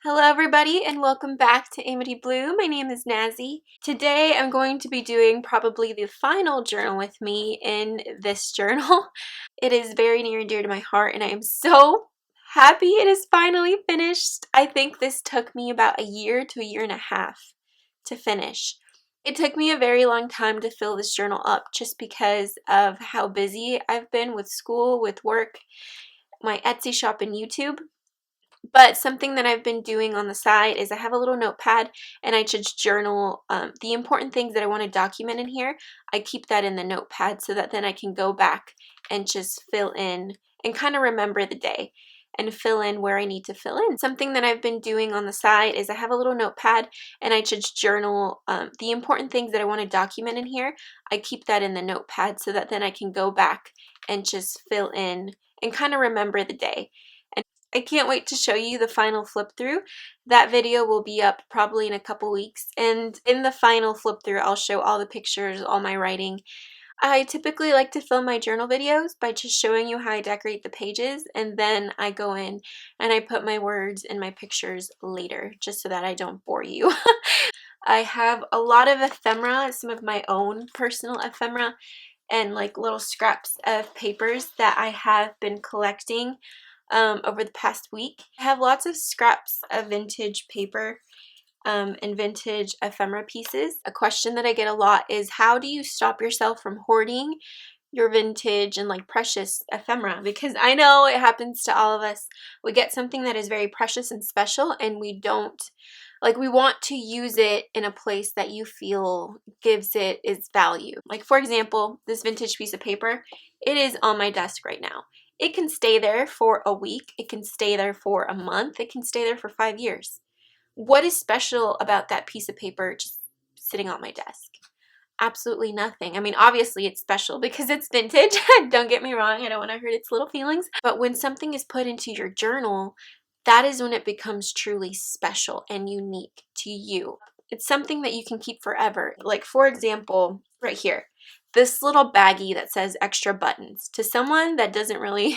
Hello everybody and welcome back to Amity Bloom. My name is Nazy. Today I'm going to be doing probably the final journal with me in this journal. It is very near and dear to my heart and I am so happy it is finally finished. I think this took me about a year to a year and a half to finish. It took me a very long time to fill this journal up just because of how busy I've been with school, with work, my Etsy shop, and YouTube. But something that I've been doing on the side is I have a little notepad and I just journal the important things that I want to document in here. I keep that in the notepad so that then I can go back and just fill in and kind of remember the day and fill in where I need to fill in. Something that I've been doing on the side is I have a little notepad and I just journal the important things that I want to document in here. I keep that in the notepad so that then I can go back and just fill in and kind of remember the day. I can't wait to show you the final flip through. That video will be up probably in a couple weeks, and in the final flip through I'll show all the pictures, all my writing. I typically like to film my journal videos by just showing you how I decorate the pages, and then I go in and I put my words and my pictures later just so that I don't bore you. I have a lot of ephemera, some of my own personal ephemera, and like little scraps of papers that I have been collecting over the past week. I have lots of scraps of vintage paper and vintage ephemera pieces. A question that I get a lot is, how do you stop yourself from hoarding your vintage and like precious ephemera? Because I know it happens to all of us. We get something that is very precious and special and we don't, like, we want to use it in a place that you feel gives it its value. Like, for example, this vintage piece of paper, it is on my desk right now. It can stay there for a week, it can stay there for a month, it can stay there for 5 years. What is special about that piece of paper just sitting on my desk? Absolutely nothing. I mean, obviously it's special because it's vintage. Don't get me wrong, I don't want to hurt its little feelings. But when something is put into your journal, that is when it becomes truly special and unique to you. It's something that you can keep forever. Like, for example, right here, this little baggie that says extra buttons. To someone that doesn't really,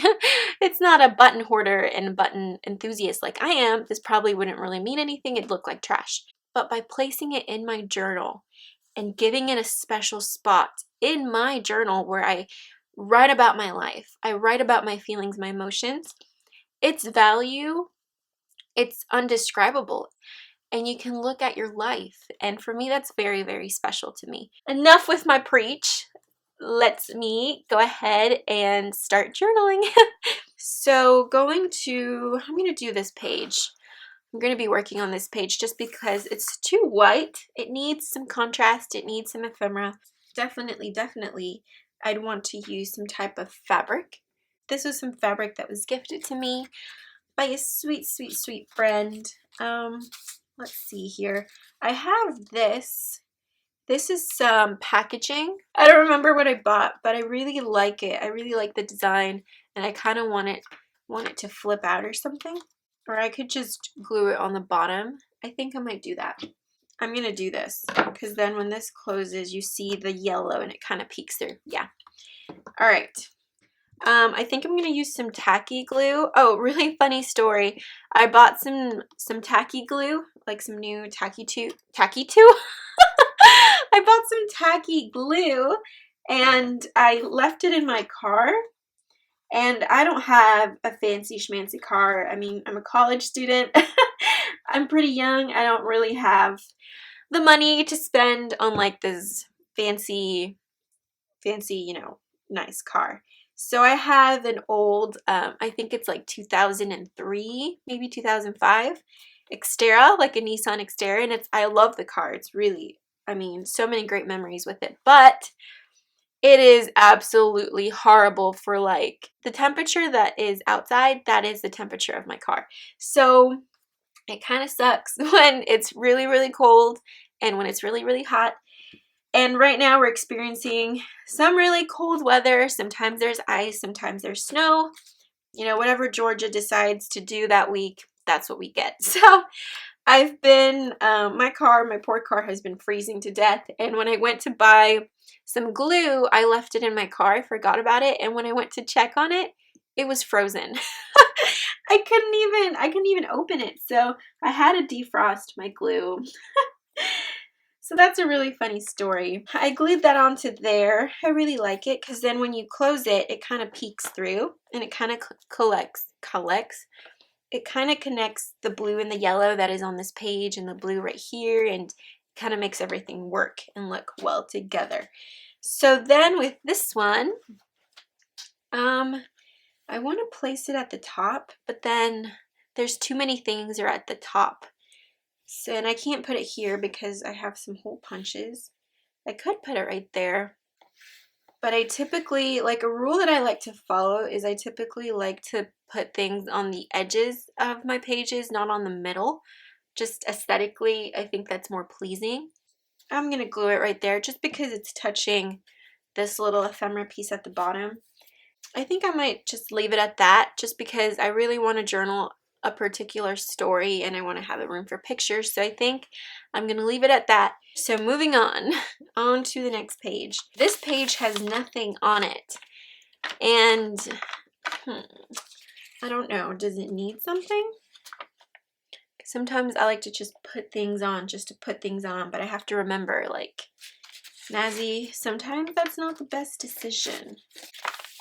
it's not a button hoarder and button enthusiast like I am, this probably wouldn't really mean anything. It'd look like trash. But by placing it in my journal and giving it a special spot in my journal where I write about my life, I write about my feelings, my emotions, its value, it's undescribable. And you can look at your life. And for me, that's very, very special to me. Enough with my preach. Let me go ahead and start journaling. So I'm going to do this page. I'm going to be working on this page just because it's too white. It needs some contrast. It needs some ephemera. Definitely, I'd want to use some type of fabric. This was some fabric that was gifted to me by a sweet, sweet, sweet friend. Let's see here. I have this. This is some packaging. I don't remember what I bought, but I really like it. I really like the design, and I kind of want it to flip out or something. Or I could just glue it on the bottom. I think I might do that. I'm gonna do this because then when this closes, you see the yellow and it kind of peeks through. Yeah. All right. I think I'm gonna use some tacky glue. Oh, really funny story. I bought some tacky glue, like some new tacky two. I bought some tacky glue and I left it in my car. And I don't have a fancy schmancy car. I mean, I'm a college student. I'm pretty young. I don't really have the money to spend on like this fancy, nice car. So I have an old, I think it's like 2003, maybe 2005 Xterra, like a Nissan Xterra, and I love the car. It's really, I mean, so many great memories with it, but it is absolutely horrible for like the temperature that is outside. That is the temperature of my car. So it kind of sucks when it's really, really cold and when it's really, really hot. And right now we're experiencing some really cold weather. Sometimes there's ice, sometimes there's snow. You know, whatever Georgia decides to do that week, that's what we get. So I've been, my poor car has been freezing to death. And when I went to buy some glue, I left it in my car. I forgot about it. And when I went to check on it, it was frozen. I couldn't even open it, so I had to defrost my glue. So that's a really funny story. I glued that onto there. I really like it because then when you close it, it kind of peeks through and it kind of collects. It kind of connects the blue and the yellow that is on this page and the blue right here, and kind of makes everything work and look well together. So then with this one, I want to place it at the top, but then there's too many things are at the top. So, and I can't put it here because I have some hole punches. I could put it right there, but I typically, like, a rule that I like to follow is I typically like to put things on the edges of my pages, not on the middle. Just aesthetically, I think that's more pleasing. I'm going to glue it right there just because it's touching this little ephemera piece at the bottom. I think I might just leave it at that just because I really want to journal a particular story and I want to have a room for pictures. So I think I'm going to leave it at that. So moving on to the next page. This page has nothing on it. And I don't know, does it need something? Sometimes I like to just put things on just to put things on, but I have to remember, like, Nazy, sometimes that's not the best decision.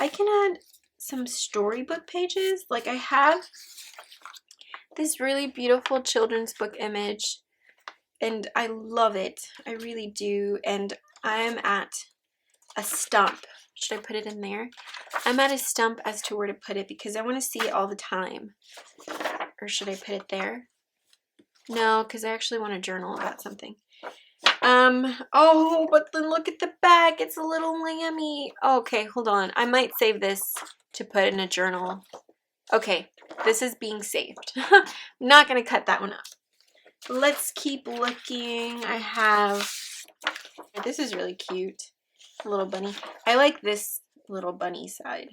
I can add some storybook pages. Like, I have this really beautiful children's book image and I love it. I really do. And I'm at a stump. Should I put it in there? I'm at a stump as to where to put it because I want to see it all the time. Or should I put it there? No, because I actually want to journal about something. Oh, but then look at the back. It's a little lammy. Okay, hold on. I might save this to put in a journal. Okay, this is being saved. I'm not going to cut that one up. Let's keep looking. I have, this is really cute. A little bunny. I like this little bunny side.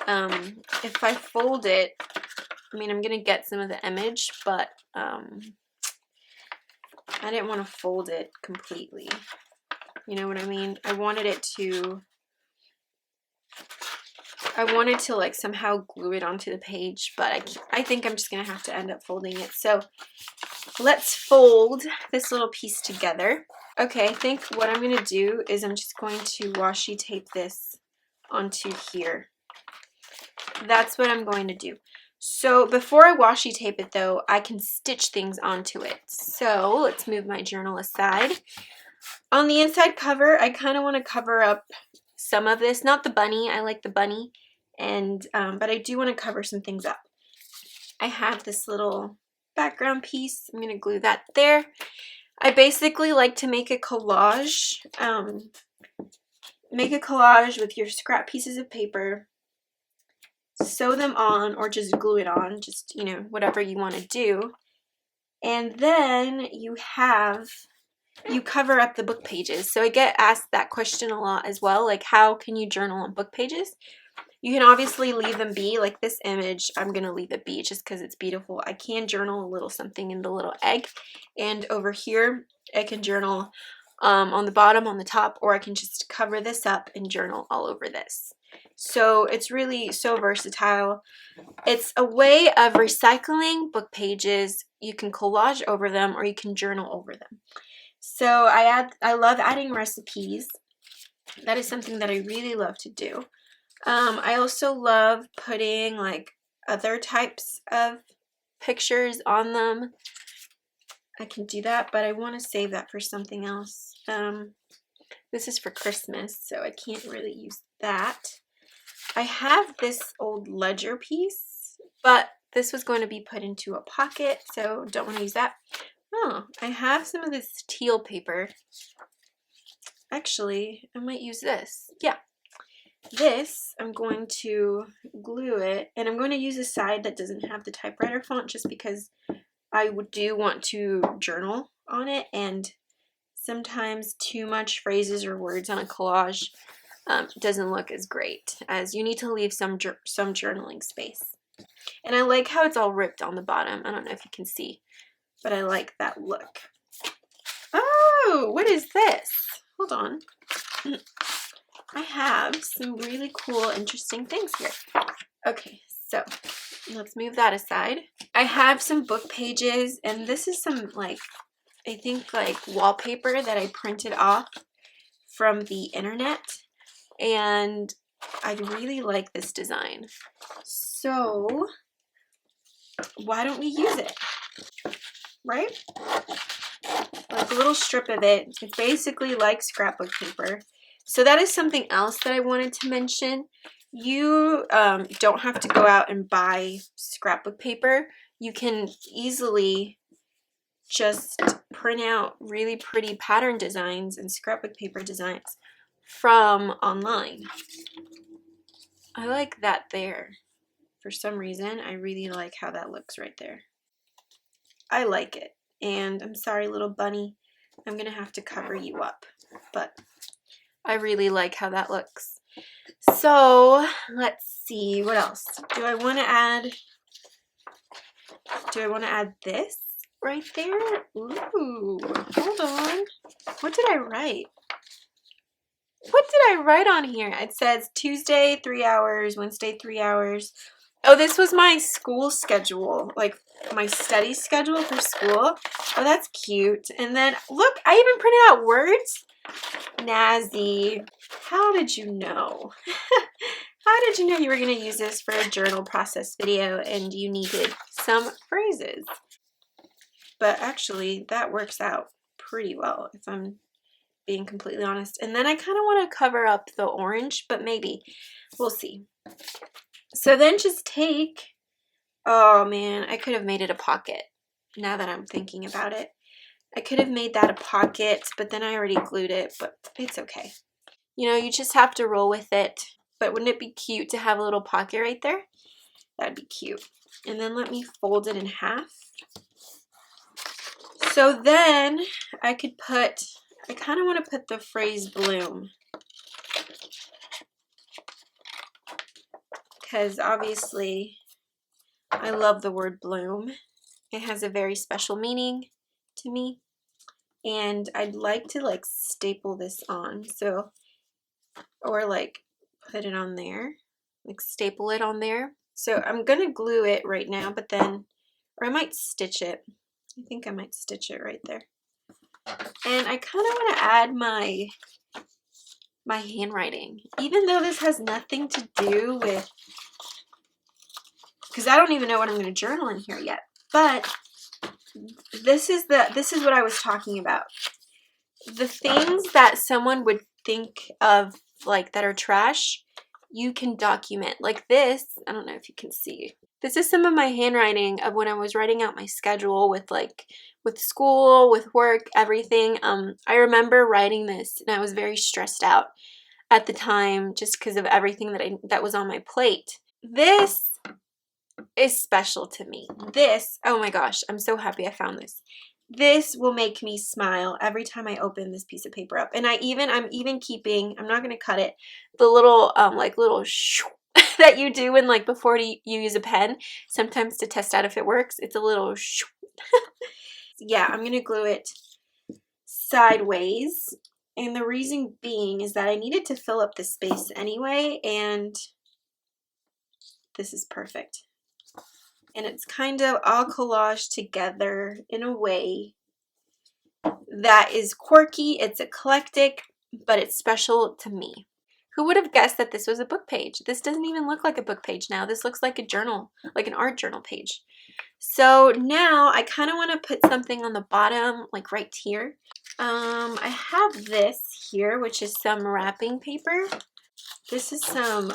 If I fold it, I mean, I'm going to get some of the image, but I didn't want to fold it completely. You know what I mean? I wanted to like somehow glue it onto the page, but I think I'm just going to have to end up folding it. So let's fold this little piece together. Okay, I think what I'm going to do is I'm just going to washi tape this onto here. That's what I'm going to do. So before I washi tape it though, I can stitch things onto it. So let's move my journal aside. On the inside cover, I kind of want to cover up some of this. Not the bunny, I like the bunny, and but I do want to cover some things up. I have this little background piece. I'm going to glue that there. I basically like to make a collage. Make a collage with your scrap pieces of paper. Sew them on or just glue it on, just, you know, whatever you want to do. And then you cover up the book pages. So I get asked that question a lot as well, like how can you journal on book pages? You can obviously leave them be, like this image, I'm going to leave it be just because it's beautiful. I can journal a little something in the little egg, and over here I can journal on the bottom, on the top, or I can just cover this up and journal all over this. So it's really so versatile. It's a way of recycling book pages. You can collage over them or you can journal over them. So I love adding recipes. That is something that I really love to do. I also love putting like other types of pictures on them. I can do that, but I want to save that for something else. This is for Christmas, so I can't really use that. I have this old ledger piece, but this was going to be put into a pocket, so don't want to use that. Oh, I have some of this teal paper. Actually, I might use this. Yeah. This, I'm going to glue it, and I'm going to use a side that doesn't have the typewriter font just because I do want to journal on it, and sometimes too much phrases or words on a collage doesn't look as great, as you need to leave some journaling space. And I like how it's all ripped on the bottom. I don't know if you can see, but I like that look. Oh, what is this? Hold on. I have some really cool, interesting things here. Okay, So let's move that aside. I have some book pages, and this is some like, I think like wallpaper that I printed off from the internet, and I really like this design. So why don't we use it, right? Like a little strip of it. It's basically like scrapbook paper. So that is something else that I wanted to mention. You don't have to go out and buy scrapbook paper. You can easily just print out really pretty pattern designs and scrapbook paper designs from online. I like that there. For some reason, I really like how that looks right there. I like it. And I'm sorry, little bunny, I'm gonna have to cover you up, but I really like how that looks. So let's see, what else? Do I want to add this right there? Ooh, hold on. What did I write? What did I write on here? It says Tuesday 3 hours, Wednesday 3 hours. Oh, this was my school schedule, like my study schedule for school. Oh, that's cute. And then look, I even printed out words. Nazy, how did you know? How did you know you were going to use this for a journal process video and you needed some phrases? But actually, that works out pretty well if I'm being completely honest. And then I kind of want to cover up the orange, but maybe. We'll see. So then just take, oh man, I could have made it a pocket now that I'm thinking about it. I could have made that a pocket, but then I already glued it, but it's okay. You know, you just have to roll with it. But wouldn't it be cute to have a little pocket right there? That'd be cute. And then let me fold it in half. So then I could put, I kind of want to put the phrase bloom. Because obviously I love the word bloom. It has a very special meaning to me. And I'd like to like staple this on. So, or like put it on there, like staple it on there. So I'm going to glue it right now, but then, or I might stitch it. I think I might stitch it right there. And I kind of want to add my handwriting, even though this has nothing to do with, because I don't even know what I'm going to journal in here yet. But this is what I was talking about. The things that someone would think of like that are trash, you can document. Like this, I don't know if you can see. This is some of my handwriting of when I was writing out my schedule with school, with work, everything. I remember writing this and I was very stressed out at the time just because of everything that was on my plate. This is special to me. This, oh my gosh, I'm so happy I found this. This will make me smile every time I open this piece of paper up. And I'm even keeping, I'm not going to cut it, the little like little shoo that you do when like before you use a pen, sometimes to test out if it works. It's a little shoo. Yeah, I'm going to glue it sideways. And the reason being is that I needed to fill up the space anyway, and this is perfect. And it's kind of all collaged together in a way that is quirky, it's eclectic, but it's special to me. Who would have guessed that this was a book page? This doesn't even look like a book page now. This looks like a journal, like an art journal page. So now I kind of want to put something on the bottom, like right here. I have this here, which is some wrapping paper. This is some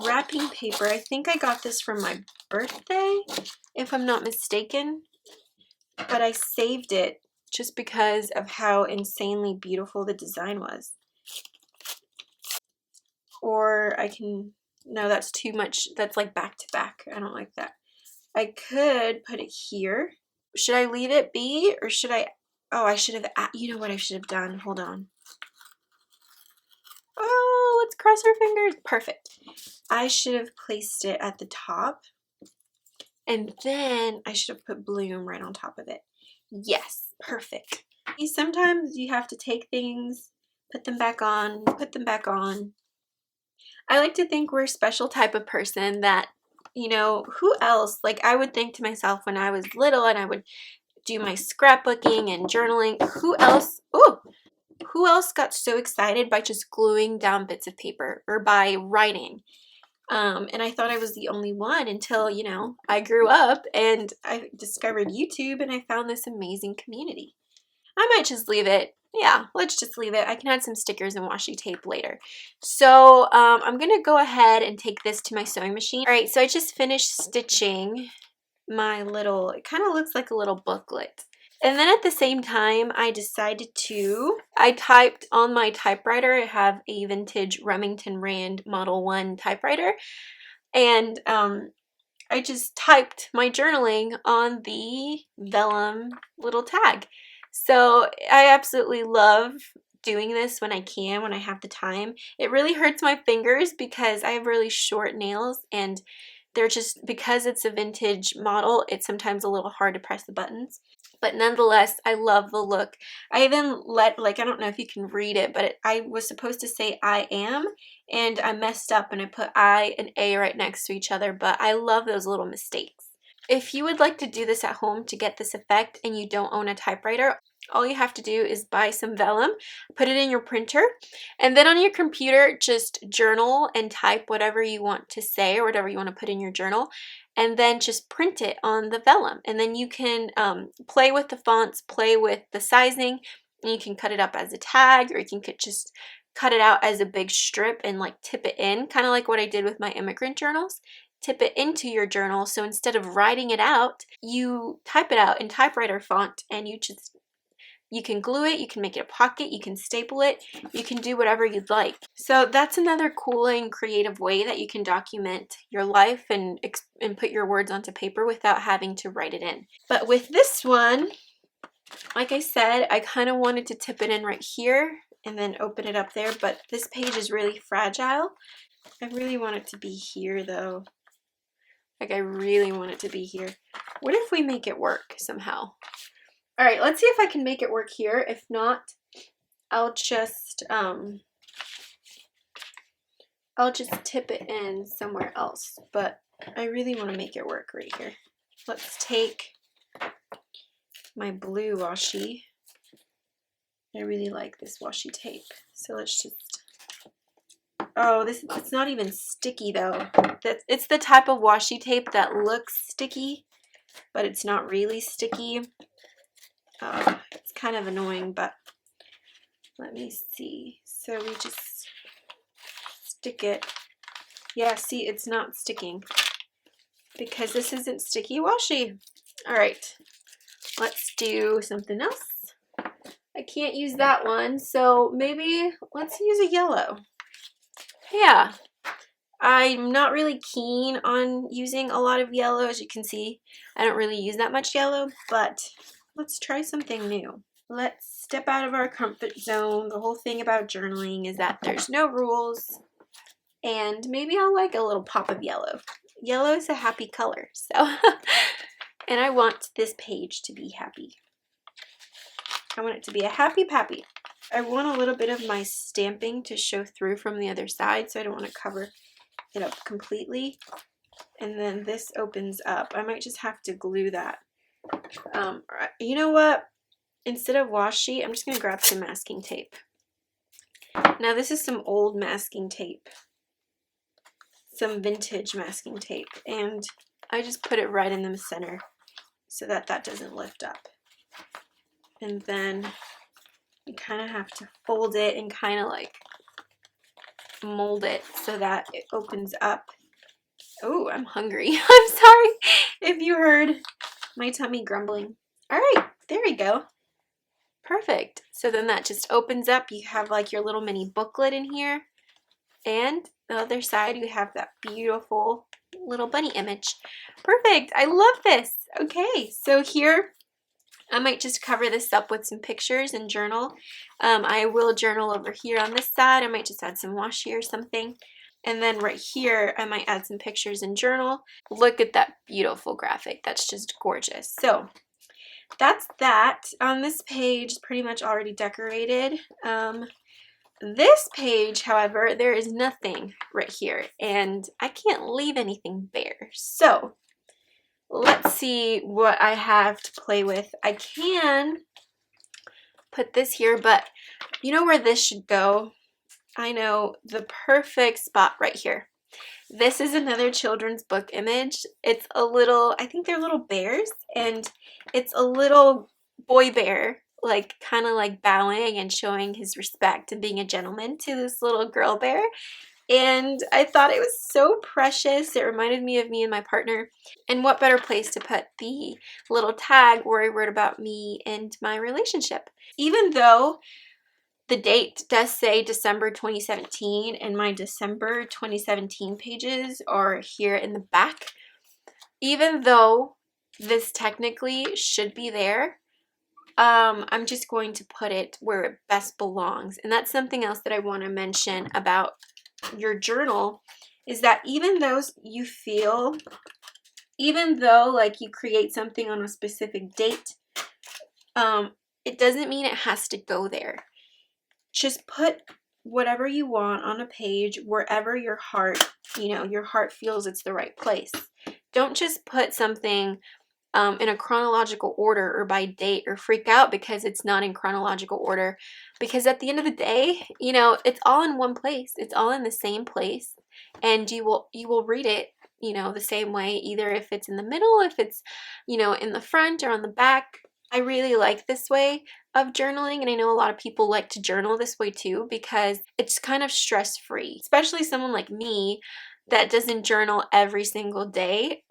wrapping paper. I think I got this from my birthday, if I'm not mistaken. But I saved it just because of how insanely beautiful the design was. Or I can, no, that's too much. That's like back to back. I don't like that. I could put it here. Should I leave it be or should I, oh, I should have, you know what I should have done? Hold on. Oh, let's cross our fingers. Perfect. I should have placed it at the top. And then I should have put bloom right on top of it. Yes, perfect. Sometimes you have to take things, put them back on, put them back on. I like to think we're a special type of person that you know, who else? Like, I would think to myself when I was little and I would do my scrapbooking and journaling, who else, ooh, who else got so excited by just gluing down bits of paper or by writing? And I thought I was the only one until, you know, I grew up and I discovered YouTube and I found this amazing community. I might just leave it. Yeah, let's just leave it. I can add some stickers and washi tape later. So I'm going to go ahead and take this to my sewing machine. All right, so I just finished stitching my little, it kind of looks like a little booklet. And then at the same time, I decided I typed on my typewriter. I have a vintage Remington Rand Model 1 typewriter. And I just typed my journaling on the vellum little tag. So I absolutely love doing this when I can, when I have the time. It really hurts my fingers because I have really short nails and they're just, because it's a vintage model, it's sometimes a little hard to press the buttons. But nonetheless, I love the look. I even let, like, I don't know if you can read it, but I was supposed to say I am, and I messed up and I put I and A right next to each other, but I love those little mistakes. If you would like to do this at home to get this effect and you don't own a typewriter, all you have to do is buy some vellum, put it in your printer, and then on your computer, just journal and type whatever you want to say or whatever you want to put in your journal, and then just print it on the vellum. And then you can play with the fonts, play with the sizing, and you can cut it up as a tag, or you can just cut it out as a big strip and like tip it in, kind of like what I did with my immigrant journals. Tip it into your journal, so instead of writing it out, you type it out in typewriter font, and you can glue it, you can make it a pocket, you can staple it, you can do whatever you'd like. So that's another cool and creative way that you can document your life and put your words onto paper without having to write it in. But with this one, like I said, I kind of wanted to tip it in right here and then open it up there, but this page is really fragile. I really want it to be here though. Like, I really want it to be here. What if we make it work somehow? All right, let's see if I can make it work here. If not, I'll just tip it in somewhere else. But I really want to make it work right here. Let's take my blue washi. I really like this washi tape. So let's just, oh, it's not even sticky though. It's the type of washi tape that looks sticky, but it's not really sticky. It's kind of annoying, but let me see. So we just stick it. Yeah, see, it's not sticking because this isn't sticky washi. All right, let's do something else. I can't use that one, so maybe let's use a yellow. Yeah, I'm not really keen on using a lot of yellow. As you can see, I don't really use that much yellow, but let's try something new. Let's step out of our comfort zone. The whole thing about journaling is that there's no rules, and maybe I'll like a little pop of yellow. Yellow is a happy color, so and I want this page to be happy. I want it to be a happy pappy. I want a little bit of my stamping to show through from the other side, so I don't want to cover it up completely. And then this opens up. I might just have to glue that. You know what? Instead of washi, I'm just going to grab some masking tape. Now this is some old masking tape. Some vintage masking tape. And I just put it right in the center so that that doesn't lift up. And then you kind of have to fold it and kind of like mold it so that it opens up. Oh, I'm hungry. I'm sorry if you heard my tummy grumbling. All right, there we go. Perfect. So then that just opens up. You have like your little mini booklet in here. And the other side, you have that beautiful little bunny image. Perfect. I love this. Okay, so here, I might just cover this up with some pictures and journal. I will journal over here on this side. I might just add some washi or something. And then right here, I might add some pictures and journal. Look at that beautiful graphic. That's just gorgeous. So that's that. On this page, pretty much already decorated. This page, however, there is nothing right here, and I can't leave anything bare. So let's see what I have to play with. I can put this here, but you know where this should go? I know, the perfect spot right here. This is another children's book image. It's a little, I think they're little bears, and it's a little boy bear, like kind of like bowing and showing his respect and being a gentleman to this little girl bear. And I thought it was so precious. It reminded me of me and my partner. And what better place to put the little tag where I wrote about me and my relationship. Even though the date does say December 2017 and my December 2017 pages are here in the back, even though this technically should be there, I'm just going to put it where it best belongs. And that's something else that I want to mention about your journal, is that even though like you create something on a specific date, it doesn't mean it has to go there. Just put whatever you want on a page wherever your heart feels it's the right place. Don't just put something in a chronological order or by date, or freak out because it's not in chronological order, because at the end of the day, it's all in one place. It's all in the same place, and you will read it the same way, either if it's in the middle, if it's in the front or on the back. I really like this way of journaling, and I know a lot of people like to journal this way too, because it's kind of stress-free, especially someone like me that doesn't journal every single day.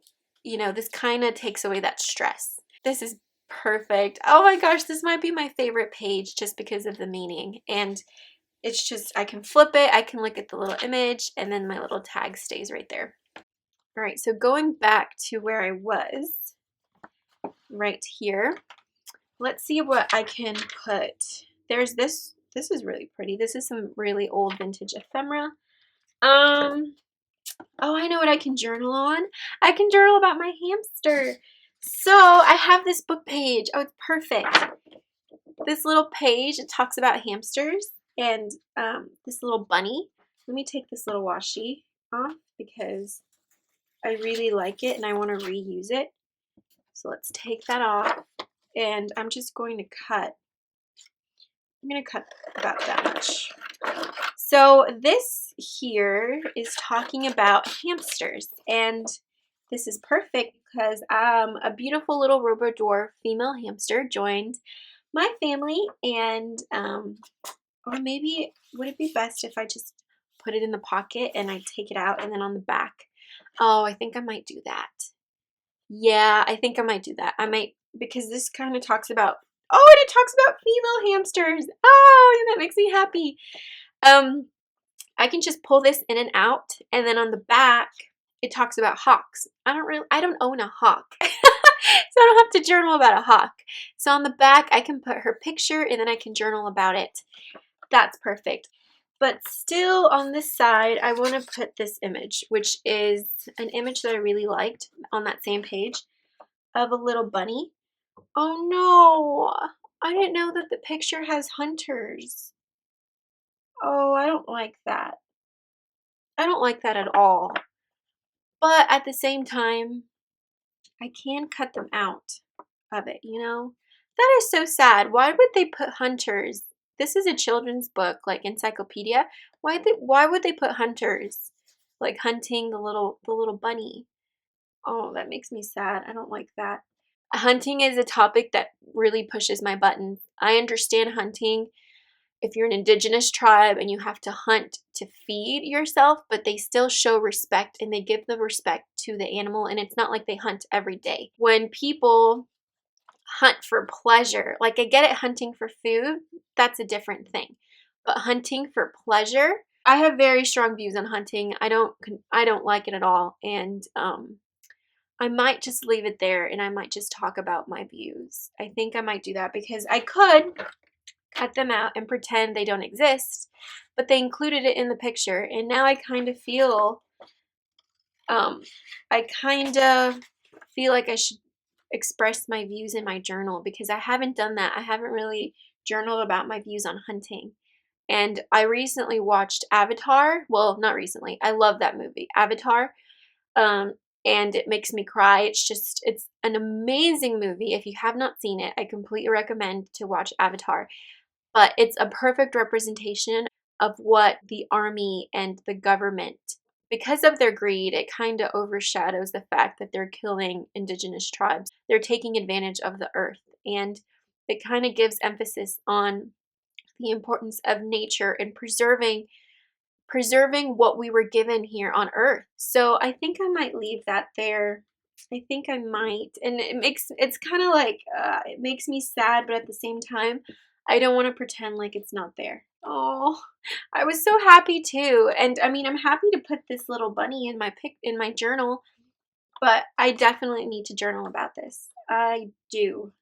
This kind of takes away that stress. This is perfect. Oh my gosh, this might be my favorite page just because of the meaning. And it's just, I can flip it, I can look at the little image, and then my little tag stays right there. All right, so going back to where I was, right here, let's see what I can put. There's this is really pretty. This is some really old vintage ephemera. Oh, I know what I can journal on. I can journal about my hamster. So I have this book page. Oh, it's perfect. This little page, it talks about hamsters and this little bunny. Let me take this little washi off because I really like it and I want to reuse it. So let's take that off, and I'm just going to cut. I'm going to cut about that much. So this here is talking about hamsters, and this is perfect because a beautiful little Robodor female hamster joined my family, and or maybe would it be best if I just put it in the pocket and I take it out and then on the back? Oh, I think I might do that. Yeah, I think I might do that. I might, because this kind of talks about, oh, and it talks about female hamsters. Oh, that makes me happy. I can just pull this in and out, and then on the back, it talks about hawks. I don't own a hawk, so I don't have to journal about a hawk. So on the back, I can put her picture, and then I can journal about it. That's perfect. But still on this side, I want to put this image, which is an image that I really liked on that same page of a little bunny. Oh no, I didn't know that the picture has hunters. Oh, I don't like that. I don't like that at all. But at the same time, I can cut them out of it, That is so sad. Why would they put hunters? This is a children's book, like encyclopedia. Why would they put hunters? Like hunting the little bunny. Oh, that makes me sad. I don't like that. Hunting is a topic that really pushes my button. I understand hunting if you're an indigenous tribe and you have to hunt to feed yourself, but they still show respect and they give the respect to the animal, and it's not like they hunt every day. When people hunt for pleasure, like I get it, hunting for food, that's a different thing. But hunting for pleasure, I have very strong views on hunting. I don't like it at all, and I might just leave it there and I might just talk about my views. I think I might do that because I could cut them out and pretend they don't exist, but they included it in the picture, and now I kind of feel like I should express my views in my journal, because I haven't done that. I haven't really journaled about my views on hunting, And I recently watched Avatar. Well, not recently. I love that movie, Avatar. Um, and it makes me cry. It's an amazing movie. If you have not seen it, I completely recommend to watch Avatar. But it's a perfect representation of what the army and the government, because of their greed, it kind of overshadows the fact that they're killing indigenous tribes. They're taking advantage of the earth, and it kind of gives emphasis on the importance of nature and preserving what we were given here on earth. So I think I might leave that there. I think I might. And it's kind of like, it makes me sad, but at the same time, I don't want to pretend like it's not there. Oh, I was so happy too. And I mean, I'm happy to put this little bunny in my journal, but I definitely need to journal about this. I do.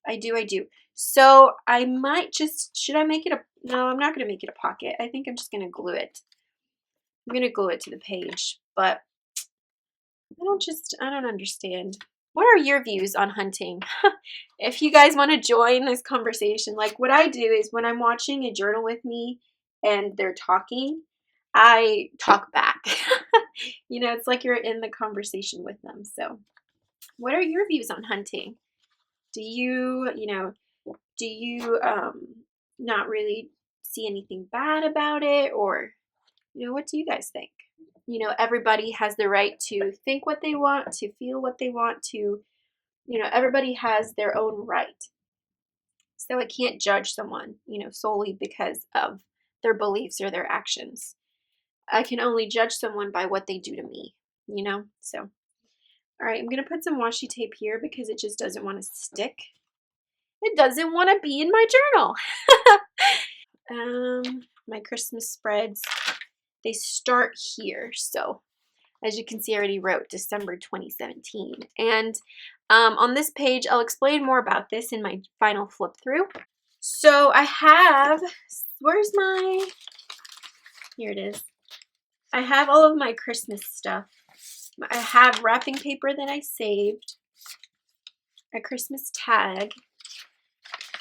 I do. So I might just, should I make it a, no, I'm not going to make it a pocket. I think I'm just going to glue it. I'm going to glue it to the page, but I don't understand. What are your views on hunting? If you guys want to join this conversation, like what I do is when I'm watching a journal with me and they're talking, I talk back. You know, it's like you're in the conversation with them. So what are your views on hunting? Do you, do you not really see anything bad about it, or what do you guys think? Everybody has the right to think what they want, to feel what they want to, everybody has their own right. So I can't judge someone, solely because of their beliefs or their actions. I can only judge someone by what they do to me, So, all right, I'm going to put some washi tape here because it just doesn't want to stick. It doesn't want to be in my journal. My Christmas spreads, they start here. So as you can see, I already wrote December 2017. And on this page, I'll explain more about this in my final flip through. So I have, here it is. I have all of my Christmas stuff. I have wrapping paper that I saved, a Christmas tag.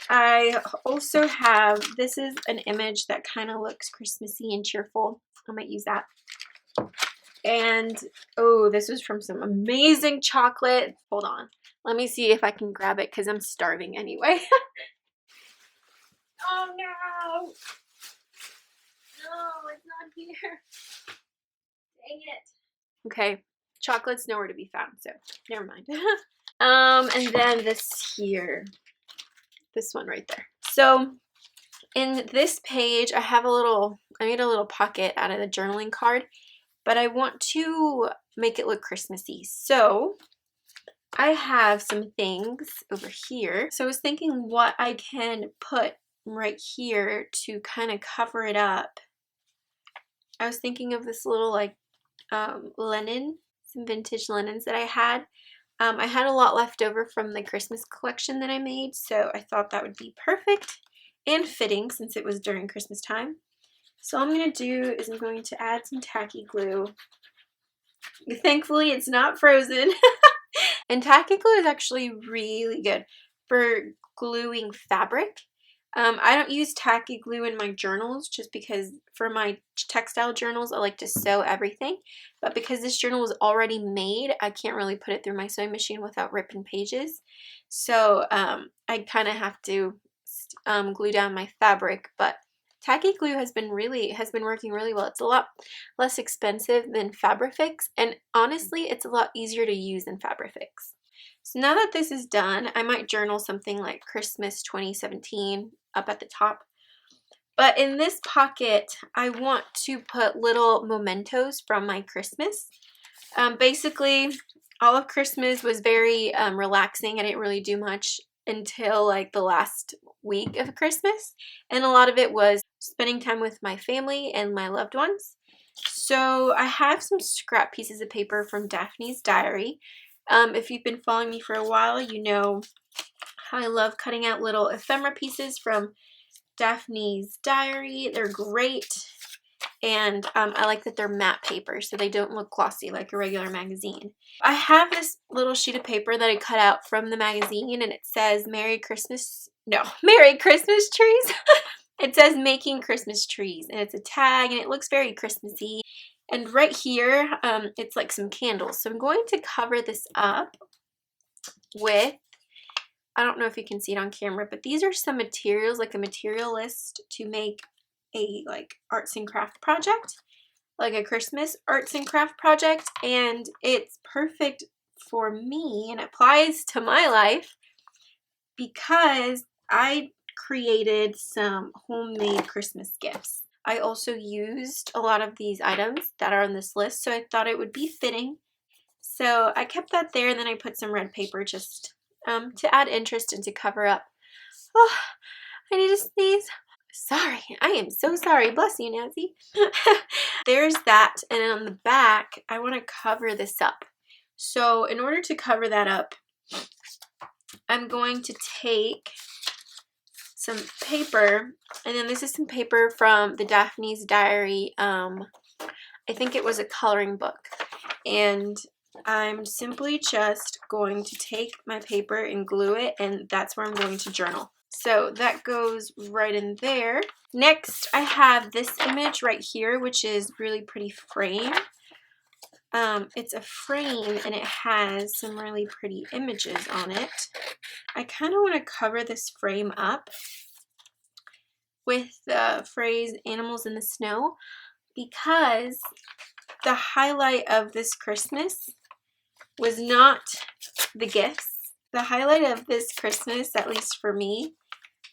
I also have, this is an image that kind of looks Christmassy and cheerful. I might use that. And, oh, this was from some amazing chocolate. Hold on. Let me see if I can grab it because I'm starving anyway. Oh, no. No, it's not here. Dang it. Okay. Chocolate's nowhere to be found, so never mind. And then this here. This one right there. So in this page, I made a little pocket out of the journaling card, but I want to make it look Christmassy. So I have some things over here. So I was thinking what I can put right here to kind of cover it up. I was thinking of this little linen, some vintage linens that I had. I had a lot left over from the Christmas collection that I made, so I thought that would be perfect and fitting since it was during Christmas time. So all I'm going to do is I'm going to add some tacky glue. Thankfully, it's not frozen. And tacky glue is actually really good for gluing fabric. I don't use tacky glue in my journals just because for my textile journals, I like to sew everything. But because this journal was already made, I can't really put it through my sewing machine without ripping pages. So I kind of have to glue down my fabric. But tacky glue has been working really well. It's a lot less expensive than Fabrifix, and honestly, it's a lot easier to use than Fabrifix. So now that this is done, I might journal something like Christmas 2017 up at the top. But in this pocket, I want to put little mementos from my Christmas. Basically, all of Christmas was very relaxing. I didn't really do much until like the last week of Christmas. And a lot of it was spending time with my family and my loved ones. So I have some scrap pieces of paper from Daphne's diary. If you've been following me for a while, you know how I love cutting out little ephemera pieces from Daphne's diary. They're great. And I like that they're matte paper so they don't look glossy like a regular magazine. I have this little sheet of paper that I cut out from the magazine, and it says Merry Christmas trees. It says making Christmas trees, and it's a tag, and it looks very Christmassy. And right here, it's like some candles. So I'm going to cover this up with, I don't know if you can see it on camera, but these are some materials, like a material list to make a like arts and craft project, like a Christmas arts and craft project. And it's perfect for me and applies to my life because I created some homemade Christmas gifts. I also used a lot of these items that are on this list, so I thought it would be fitting. So I kept that there, and then I put some red paper just to add interest and to cover up. Oh, I need to sneeze. Sorry, I am so sorry. Bless you, Nazy. There's that, and on the back, I want to cover this up. So in order to cover that up, I'm going to take some paper, and then this is some paper from the Daphne's Diary. I think it was a coloring book, and I'm simply just going to take my paper and glue it, and that's where I'm going to journal. So that goes right in there. Next, I have this image right here, which is really pretty frame. It's a frame, and it has some really pretty images on it. I kind of want to cover this frame up with the phrase animals in the snow, because the highlight of this Christmas was not the gifts. The highlight of this Christmas, at least for me,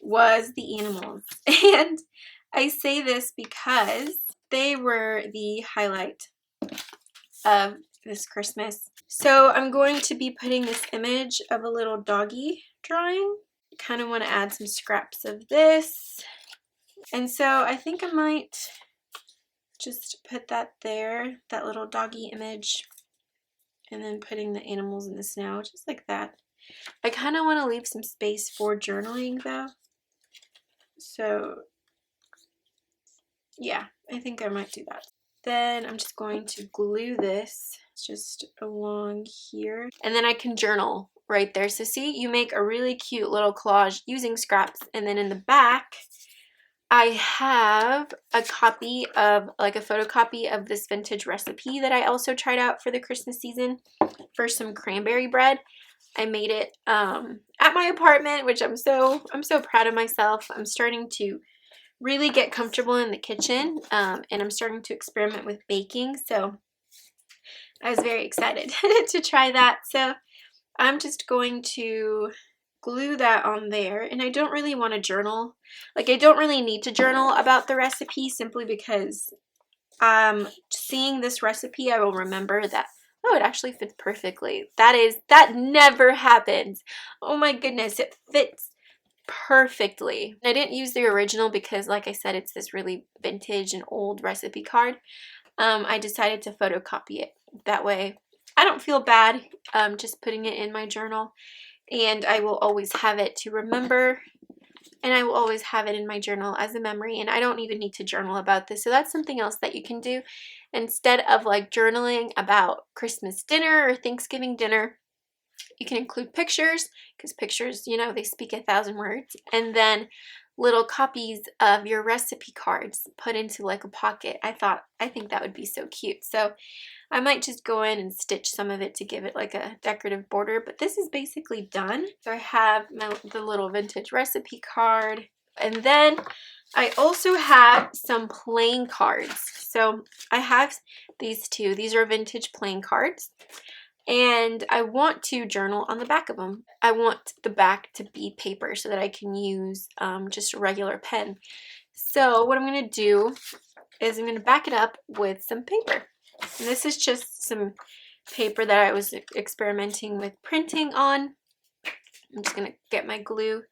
was the animals. And I say this because they were the highlight of this Christmas. So I'm going to be putting this image of a little doggy drawing. Kind of want to add some scraps of this. And so I think I might just put that there, that little doggy image, and then putting the animals in the snow, just like that. I kind of want to leave some space for journaling though. So yeah, I think I might do that. Then I'm just going to glue this just along here, and then I can journal right there. So see, you make a really cute little collage using scraps, and then in the back I have a copy of, like a photocopy of this vintage recipe that I also tried out for the Christmas season for some cranberry bread. I made it at my apartment, which I'm so proud of myself. I'm starting to really get comfortable in the kitchen, and I'm starting to experiment with baking, so I was very excited to try that. So I'm just going to glue that on there, and I don't really want to journal. Like, I don't really need to journal about the recipe, simply because seeing this recipe, I will remember that, oh, it actually fits perfectly. That never happens. Oh my goodness, it fits perfectly. I didn't use the original because, like I said, it's this really vintage and old recipe card. I decided to photocopy it. That way I don't feel bad just putting it in my journal, and I will always have it to remember, and I will always have it in my journal as a memory, and I don't even need to journal about this. So that's something else that you can do instead of like journaling about Christmas dinner or Thanksgiving dinner. You can include pictures, because pictures, you know, they speak 1,000 words, and then little copies of your recipe cards put into like a pocket. I think that would be so cute. So I might just go in and stitch some of it to give it like a decorative border, but this is basically done. So I have the little vintage recipe card, and then I also have some playing cards. So I have these two. These are vintage playing cards, and I want to journal on the back of them. I want the back to be paper so that I can use just a regular pen. So what I'm going to do is I'm going to back it up with some paper. And this is just some paper that I was experimenting with printing on. I'm just going to get my glue.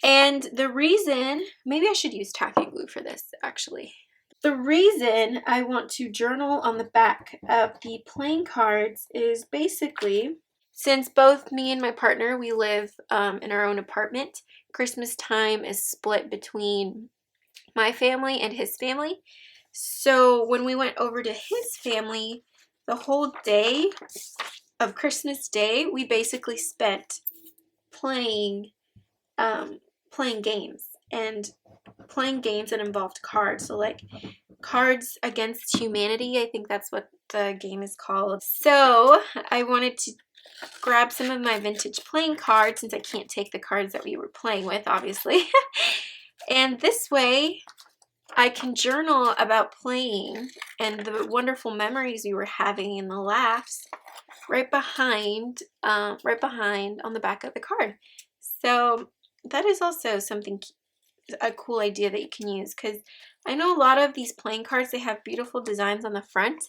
And the reason, maybe I should use tacky glue for this actually. The reason I want to journal on the back of the playing cards is basically, since both me and my partner, we live in our own apartment, Christmas time is split between my family and his family. So when we went over to his family, the whole day of Christmas Day, we basically spent playing games. And playing games that involved cards. So like Cards Against Humanity, I think that's what the game is called. So I wanted to grab some of my vintage playing cards since I can't take the cards that we were playing with, obviously. And this way I can journal about playing and the wonderful memories we were having and the laughs right behind on the back of the card. So that is also a cool idea that you can use, because I know a lot of these playing cards, they have beautiful designs on the front,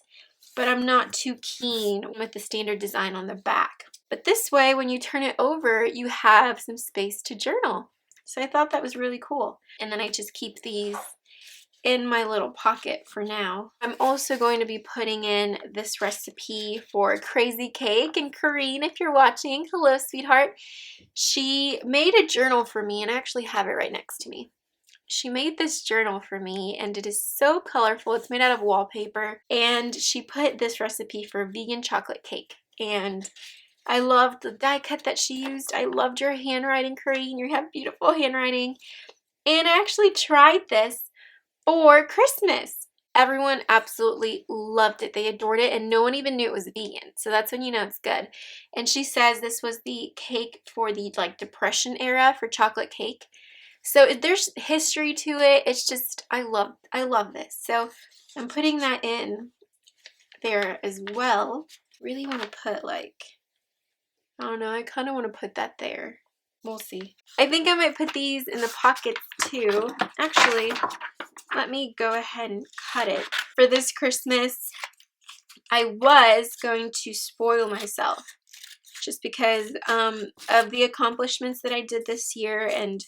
but I'm not too keen with the standard design on the back. But this way, when you turn it over, you have some space to journal. So I thought that was really cool. And then I just keep these in my little pocket for now. I'm also going to be putting in this recipe for crazy cake, and Corrine, if you're watching, hello sweetheart. She made a journal for me, and I actually have it right next to me. She made this journal for me, and it is so colorful. It's made out of wallpaper, and she put this recipe for vegan chocolate cake, and I loved the die cut that she used. I loved your handwriting, Corrine. You have beautiful handwriting. And I actually tried this for Christmas. Everyone absolutely loved it. They adored it, and no one even knew it was vegan. So that's when you know it's good. And she says this was the cake for the like Depression era for chocolate cake. So there's history to it. It's just I love this. So I'm putting that in there as well. Really want to put like, I don't know, I kind of want to put that there. We'll see. I think I might put these in the pockets too. Actually, let me go ahead and cut it. For this Christmas, I was going to spoil myself just because of the accomplishments that I did this year, and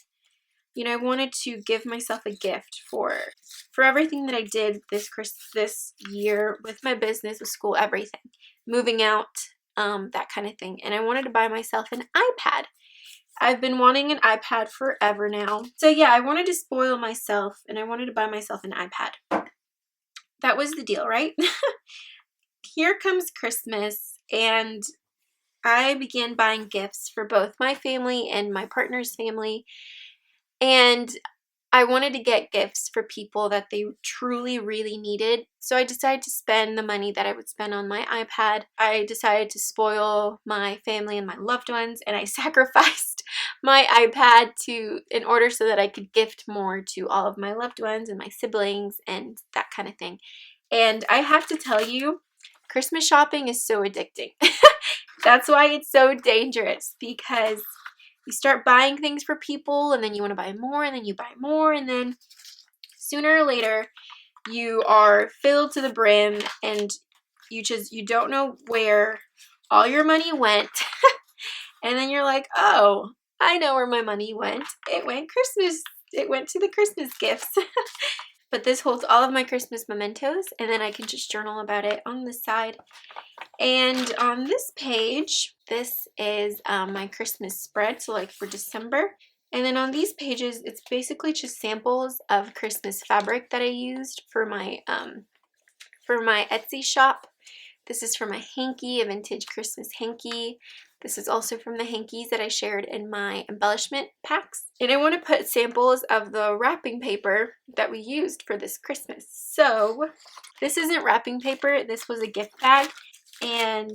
you know, I wanted to give myself a gift for everything that I did this year with my business, with school, everything, moving out, that kind of thing. And I wanted to buy myself an iPad. I've been wanting an iPad forever now. So yeah, I wanted to spoil myself, and I wanted to buy myself an iPad. That was the deal, right? Here comes Christmas, and I began buying gifts for both my family and my partner's family. And I wanted to get gifts for people that they truly, really needed. So I decided to spend the money that I would spend on my iPad. I decided to spoil my family and my loved ones, and I sacrificed my iPad in order so that I could gift more to all of my loved ones and my siblings and that kind of thing. And I have to tell you, Christmas shopping is so addicting. That's why it's so dangerous, because you start buying things for people, and then you want to buy more, and then you buy more, and then sooner or later you are filled to the brim, and you don't know where all your money went. And then you're like, oh, I know where my money went. It went to the Christmas gifts. But this holds all of my Christmas mementos, and then I can just journal about it on the side. And on this page, this is my Christmas spread, so like for December. And then on these pages, it's basically just samples of Christmas fabric that I used for my Etsy shop. This is for my hanky, a vintage Christmas hanky. This is also from the hankies that I shared in my embellishment packs. And I want to put samples of the wrapping paper that we used for this Christmas. So this isn't wrapping paper. This was a gift bag. And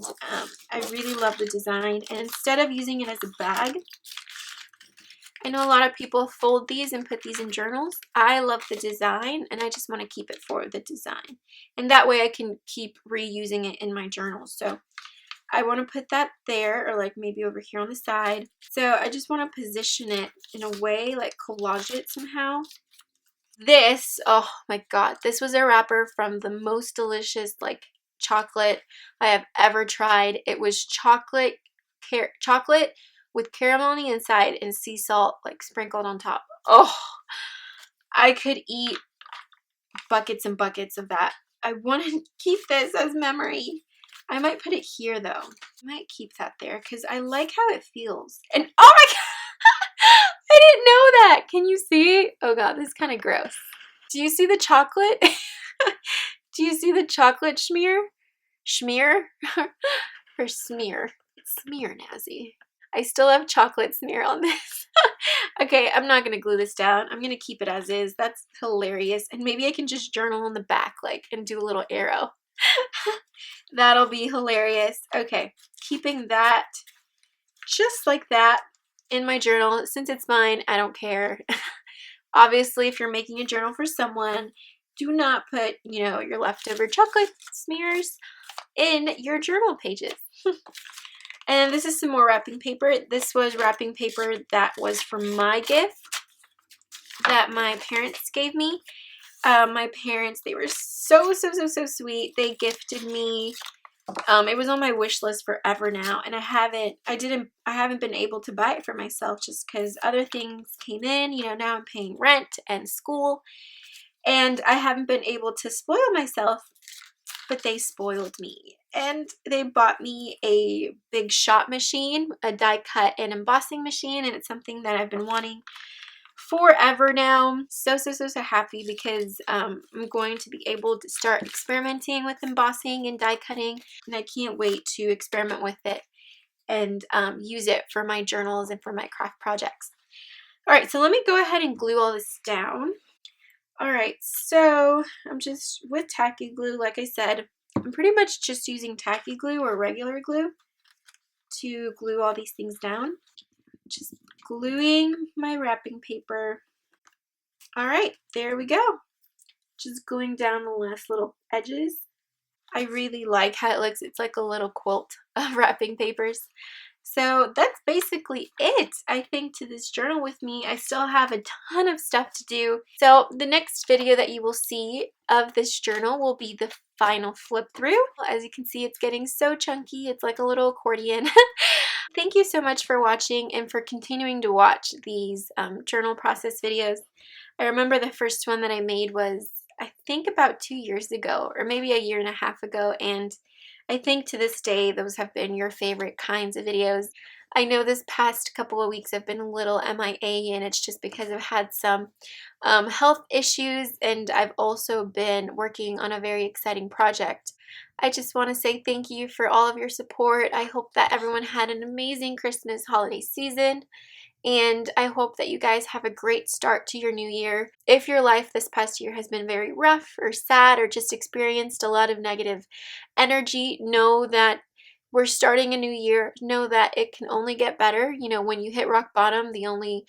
I really love the design. And instead of using it as a bag, I know a lot of people fold these and put these in journals. I love the design, and I just want to keep it for the design. And that way I can keep reusing it in my journals. So I want to put that there, or like maybe over here on the side. So I just want to position it in a way, like collage it somehow. This, oh my god, this was a wrapper from the most delicious like chocolate I have ever tried. It was chocolate with caramel on the inside and sea salt like sprinkled on top. Oh, I could eat buckets and buckets of that. I want to keep this as memory. I might put it here though. I might keep that there because I like how it feels. And oh my god, I didn't know that. Can you see? Oh god, this is kind of gross. Do you see the chocolate? Do you see the chocolate schmear? Schmear? Or smear? It's smear, Nazy. I still have chocolate smear on this. Okay, I'm not going to glue this down. I'm going to keep it as is. That's hilarious. And maybe I can just journal on the back, like, and do a little arrow. That'll be hilarious. Okay, keeping that just like that in my journal. Since it's mine, I don't care. Obviously, if you're making a journal for someone, do not put, you know, your leftover chocolate smears in your journal pages. And this is some more wrapping paper. This was wrapping paper that was from my gift that my parents gave me. My parents, they were so sweet. They gifted me, it was on my wish list forever now, and I haven't been able to buy it for myself just because other things came in. You know, now I'm paying rent and school, and I haven't been able to spoil myself, but they spoiled me. And they bought me a big shop machine, a die cut and embossing machine, and it's something that I've been wanting forever now. So happy because I'm going to be able to start experimenting with embossing and die cutting, and I can't wait to experiment with it and use it for my journals and for my craft projects. All right, so let me go ahead and glue all this down. All right, so I'm just with tacky glue. Like I said, I'm pretty much just using tacky glue or regular glue to glue all these things down. Just gluing my wrapping paper. All right, there we go. Just gluing down the last little edges. I really like how it looks. It's like a little quilt of wrapping papers. So that's basically it, I think, to this journal with me. I still have a ton of stuff to do. So the next video that you will see of this journal will be the final flip through. As you can see, it's getting so chunky. It's like a little accordion. Thank you so much for watching and for continuing to watch these journal process videos. I remember the first one that I made was, I think, about 2 years ago, or maybe a year and a half ago, and I think to this day those have been your favorite kinds of videos. I know this past couple of weeks I've been a little MIA, and it's just because I've had some health issues, and I've also been working on a very exciting project. I just want to say thank you for all of your support. I hope that everyone had an amazing Christmas holiday season, and I hope that you guys have a great start to your new year. If your life this past year has been very rough or sad or just experienced a lot of negative energy, know that we're starting a new year. Know that it can only get better. You know, when you hit rock bottom, the only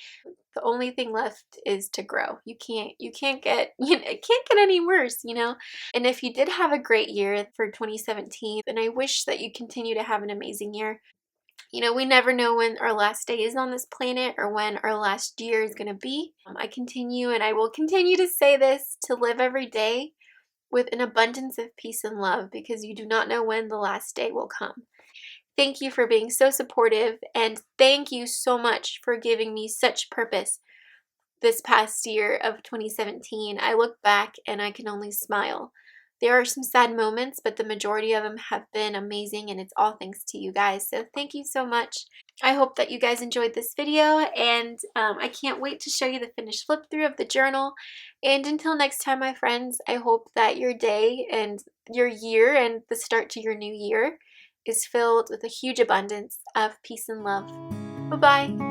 thing left is to grow. You can't get, you know, it can't get any worse, you know. And if you did have a great year for 2017, then I wish that you continue to have an amazing year. You know, we never know when our last day is on this planet or when our last year is going to be. I continue, and I will continue to say this, to live every day with an abundance of peace and love, because you do not know when the last day will come. Thank you for being so supportive, and thank you so much for giving me such purpose this past year of 2017. I look back and I can only smile. There are some sad moments, but the majority of them have been amazing, and it's all thanks to you guys. So thank you so much. I hope that you guys enjoyed this video, and I can't wait to show you the finished flip through of the journal. And until next time, my friends, I hope that your day and your year and the start to your new year is filled with a huge abundance of peace and love. Bye-bye.